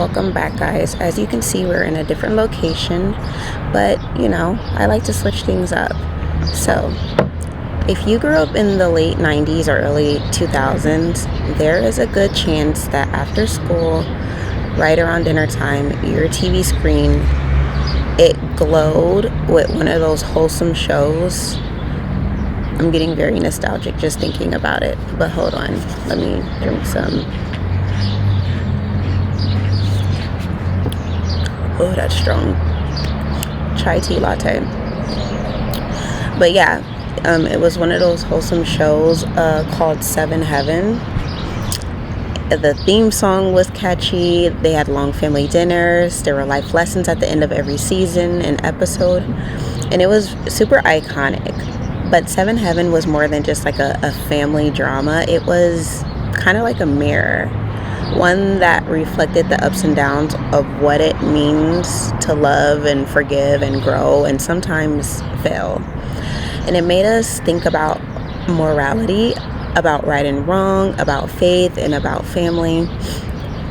Welcome back, guys. As you can see, we're in a different location, but I like to switch things up. So if you grew up in the late 90s or early 2000s, there is a good chance that after school, right around dinner time, your TV screen, it glowed with one of those wholesome shows. I'm getting very nostalgic just thinking about it, but hold on, let me drink some. Oh, that's strong. Chai tea latte. But yeah, it was one of those wholesome shows called Seven Heaven. The theme song was catchy. They had long family dinners. There were life lessons at the end of every season and episode. And it was super iconic. But Seven Heaven was more than just like a family drama. It was kind of like a mirror. One that reflected the ups and downs of what it means to love and forgive and grow and sometimes fail. And it made us think about morality, about right and wrong, about faith, and about family.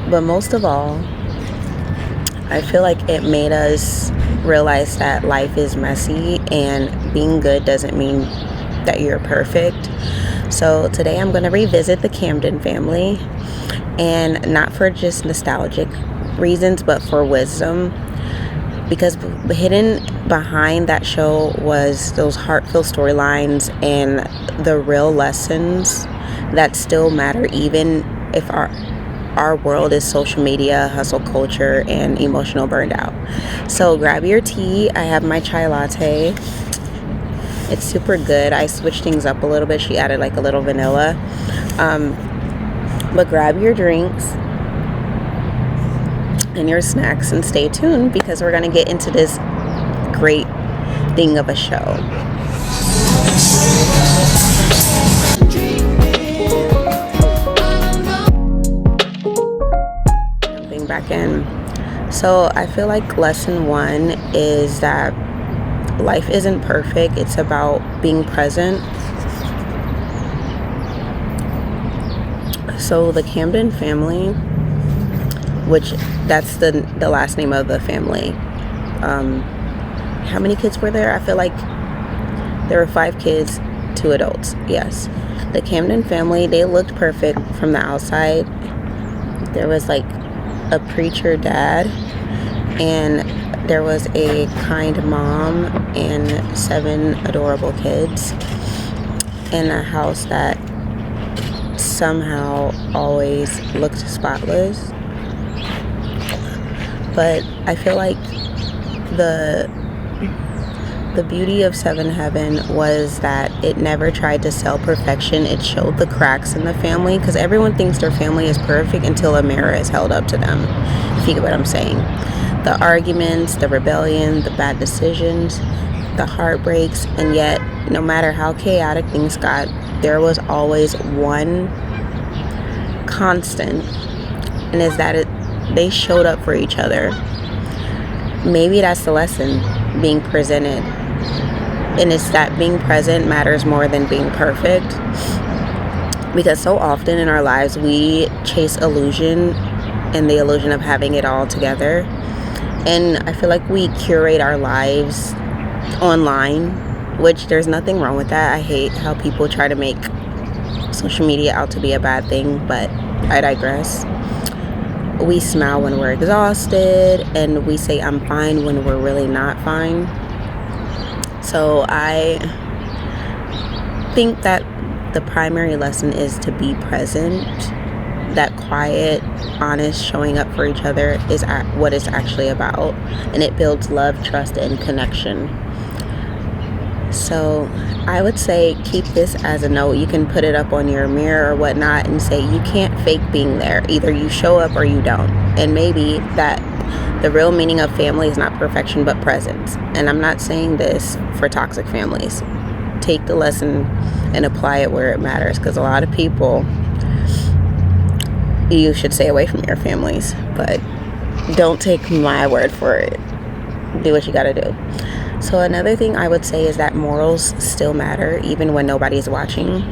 But most of all, I feel like it made us realize that life is messy and being good doesn't mean that you're perfect. So today I'm going to revisit the Camden family, and not for just nostalgic reasons, but for wisdom. Because hidden behind that show was those heartfelt storylines and the real lessons that still matter, even if our world is social media, hustle culture, and emotional burnout. So grab your tea. I have my chai latte. It's super good. I switched things up a little bit. She added like a little vanilla. But grab your drinks and your snacks and stay tuned, because we're going to get into this great thing of a show. Jumping back in. So I feel like lesson one is that life isn't perfect. It's about being present. So the Camden family, which that's the last name of the family. How many kids were there? I feel like there were 5 kids, 2 adults. Yes. The Camden family, they looked perfect from the outside. There was like a preacher dad, and there was a kind mom and 7 adorable kids in a house that somehow always looked spotless. But I feel like the beauty of Seven Heaven was that it never tried to sell perfection. It showed the cracks in the family, because everyone thinks their family is perfect until a mirror is held up to them, if you get what I'm saying. The arguments, the rebellion, the bad decisions, the heartbreaks, and yet no matter how chaotic things got, there was always one constant, and is that they showed up for each other. Maybe that's the lesson being presented, and it's that being present matters more than being perfect, because so often in our lives we chase illusion and the illusion of having it all together. And I feel like we curate our lives online, which there's nothing wrong with that. I hate how people try to make social media out to be a bad thing, but I digress. We smile when we're exhausted, and we say I'm fine when we're really not fine. So I think that the primary lesson is to be present. That quiet, honest showing up for each other is what it's actually about, and it builds love, trust, and connection. So I would say keep this as a note. You can put it up on your mirror or whatnot and say you can't fake being there. Either you show up or you don't. And maybe that the real meaning of family is not perfection but presence. And I'm not saying this for toxic families. Take the lesson and apply it where it matters, because a lot of people, you should stay away from your families, but don't take my word for it. Do what you gotta do. So another thing I would say is that morals still matter even when nobody's watching.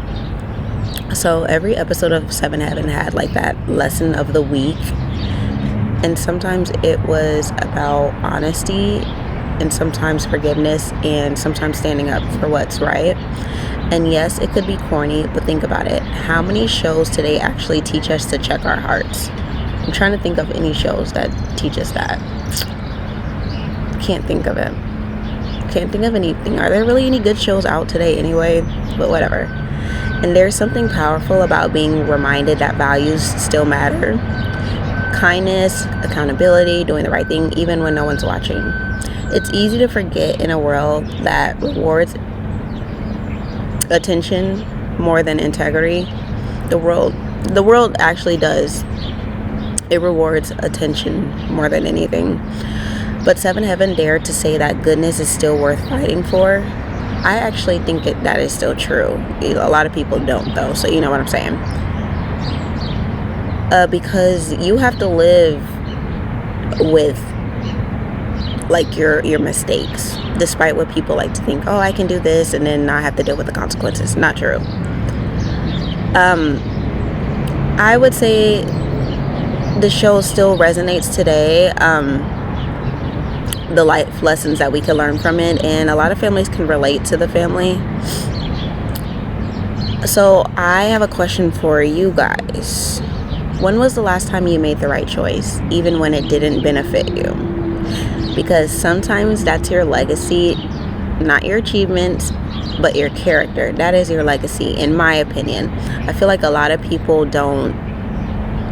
So every episode of Seven Heaven had like that lesson of the week, And sometimes it was about honesty, and sometimes forgiveness, and sometimes standing up for what's right. And yes, it could be corny, but think about it. How many shows today actually teach us to check our hearts? I'm trying to think of any shows that teach us that. Can't think of it. Can't think of anything. Are there really any good shows out today anyway? But whatever. And there's something powerful about being reminded that values still matter. Kindness, accountability, doing the right thing, even when no one's watching. It's easy to forget in a world that rewards attention more than integrity. The world actually does. It rewards attention more than anything. But Seven Heaven dared to say that goodness is still worth fighting for. I actually think that is still true. A lot of people don't, though, so you know what I'm saying. Because you have to live with like your mistakes, despite what people like to think. Oh, I can do this and then not have to deal with the consequences. Not true. I would say the show still resonates today. The life lessons that we can learn from it, and a lot of families can relate to the family. So I have a question for you guys. When was the last time you made the right choice, even when it didn't benefit you? Because sometimes that's your legacy, not your achievements, but your character. That is your legacy, in my opinion. I feel like a lot of people don't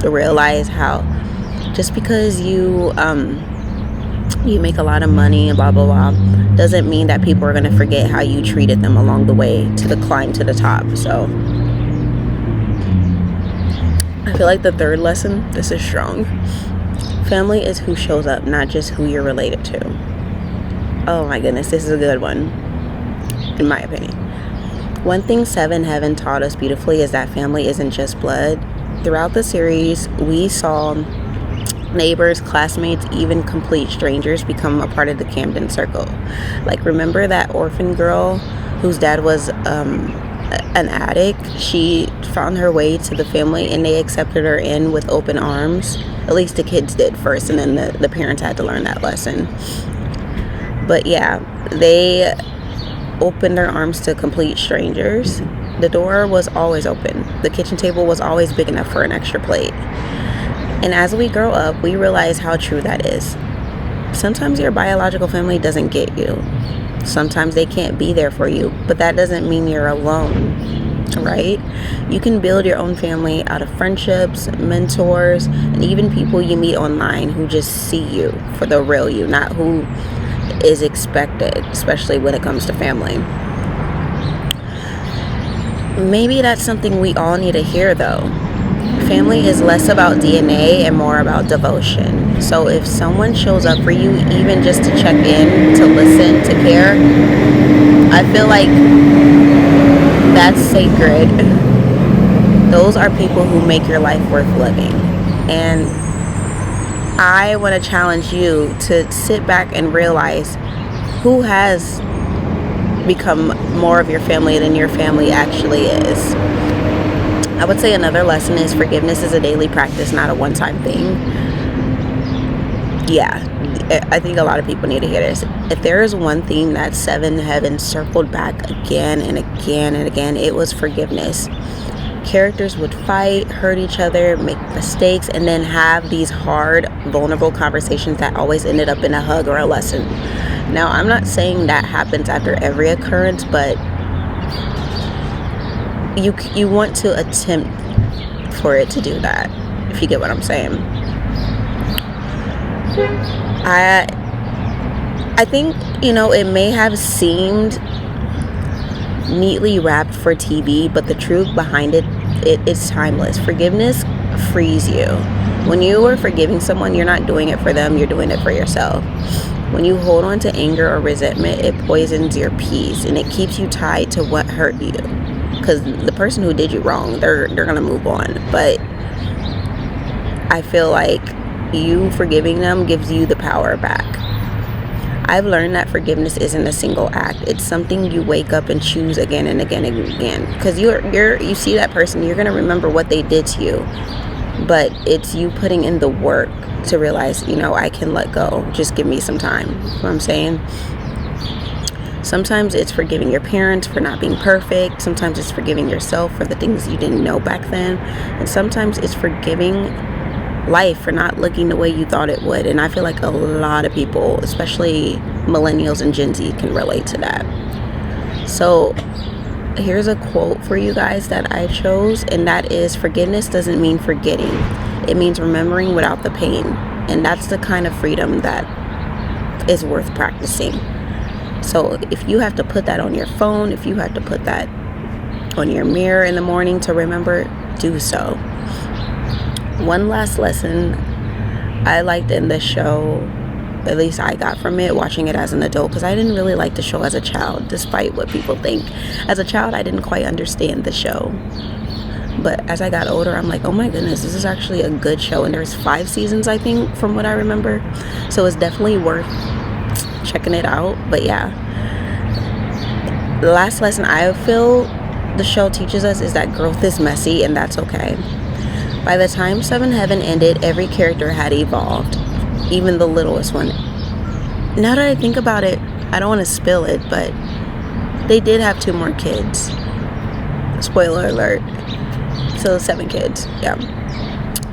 realize how just because you make a lot of money and blah blah blah doesn't mean that people are going to forget how you treated them along the way to the climb to the top. So I feel like the third lesson, this is strong. Family is who shows up, not just who you're related to. Oh my goodness, this is a good one, in my opinion. One thing Seven Heaven taught us beautifully is that family isn't just blood. Throughout the series, we saw neighbors, classmates, even complete strangers become a part of the Camden circle. Like, remember that orphan girl whose dad was an addict? She found her way to the family and they accepted her in with open arms. At least the kids did first, and then the parents had to learn that lesson. But yeah, they opened their arms to complete strangers. The door was always open. The kitchen table was always big enough for an extra plate. And as we grow up, we realize how true that is. Sometimes your biological family doesn't get you. Sometimes they can't be there for you, but that doesn't mean you're alone, right? You can build your own family out of friendships, mentors, and even people you meet online who just see you for the real you, not who is expected, especially when it comes to family. Maybe that's something we all need to hear, though. Family is less about DNA and more about devotion. So if someone shows up for you, even just to check in, to listen, to care, I feel like that's sacred. Those are people who make your life worth living. And I want to challenge you to sit back and realize who has become more of your family than your family actually is. I would say another lesson is forgiveness is a daily practice, not a one-time thing. Yeah, I think a lot of people need to hear this. If there is one theme that Seven Heaven circled back again and again and again, it was forgiveness. Characters would fight, hurt each other, make mistakes, and then have these hard, vulnerable conversations that always ended up in a hug or a lesson. Now, I'm not saying that happens after every occurrence, but you want to attempt for it to do that, if you get what I'm saying. I think, it may have seemed neatly wrapped for TV, but the truth behind it is timeless. Forgiveness frees you. When you are forgiving someone, you're not doing it for them, you're doing it for yourself. When you hold on to anger or resentment, it poisons your peace and it keeps you tied to what hurt you. Because the person who did you wrong, they're gonna move on. But I feel like you forgiving them gives you the power back. I've learned that forgiveness isn't a single act. It's something you wake up and choose again and again and again. Because you see that person, you're gonna remember what they did to you. but it's you putting in the work to realize, I can let go. Just give me some time. You know what I'm saying? Sometimes it's forgiving your parents for not being perfect. Sometimes it's forgiving yourself for the things you didn't know back then. And sometimes it's forgiving life for not looking the way you thought it would. And I feel like a lot of people, especially millennials and Gen Z, can relate to that. So here's a quote for you guys that I chose, and that is, forgiveness doesn't mean forgetting. It means remembering without the pain. And that's the kind of freedom that is worth practicing. So if you have to put that on your phone, if you have to put that on your mirror in the morning to remember, do so. One last lesson I liked in the show, at least I got from it watching it as an adult, because I didn't really like the show as a child, despite what people think. As a child, I didn't quite understand the show. But as I got older, I'm like, oh my goodness, this is actually a good show. And there's 5 seasons, I think, from what I remember. So it's definitely worth checking it out. But yeah, the last lesson I feel the show teaches us is that growth is messy, and that's okay. By the time 7 Heaven ended, every character had evolved, even the littlest one. Now that I think about it, I don't want to spill it, but they did have 2 more kids. Spoiler alert. So 7 kids, yeah.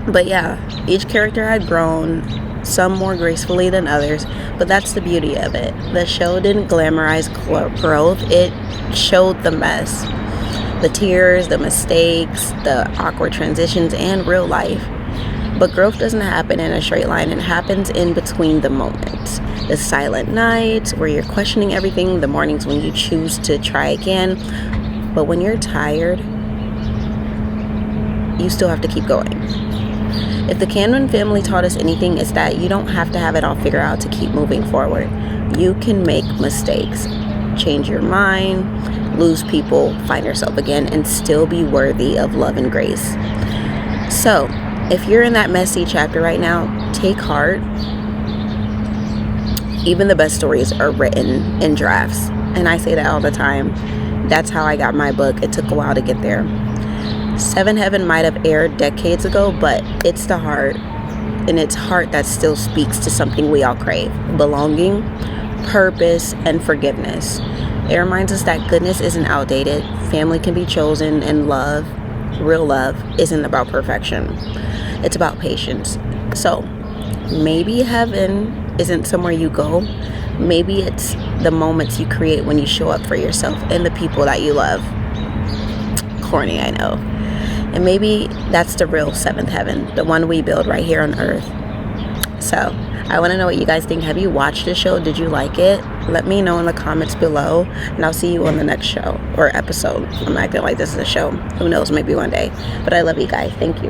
But yeah, each character had grown, some more gracefully than others, but that's the beauty of it. The show didn't glamorize growth, it showed the mess. The tears, the mistakes, the awkward transitions, and real life. But growth doesn't happen in a straight line. It happens in between the moments. The silent nights where you're questioning everything, the mornings when you choose to try again. But when you're tired, you still have to keep going. If the Camden family taught us anything, it's that you don't have to have it all figured out to keep moving forward. You can make mistakes, change your mind, lose people, find yourself again, and still be worthy of love and grace. So, if you're in that messy chapter right now, take heart. Even the best stories are written in drafts. And I say that all the time. That's how I got my book. It took a while to get there. 7 Heaven might have aired decades ago, but it's the heart. And it's heart that still speaks to something we all crave. Belonging, purpose, and forgiveness. It reminds us that goodness isn't outdated, family can be chosen, and love, real love, isn't about perfection. It's about patience. So, maybe heaven isn't somewhere you go. Maybe it's the moments you create when you show up for yourself and the people that you love. Corny, I know. And maybe that's the real 7th heaven, the one we build right here on earth. So, I want to know what you guys think. Have you watched the show? Did you like it? Let me know in the comments below, and I'll see you on the next show or episode. I'm acting like this is a show. Who knows, maybe one day. But I love you guys. Thank you.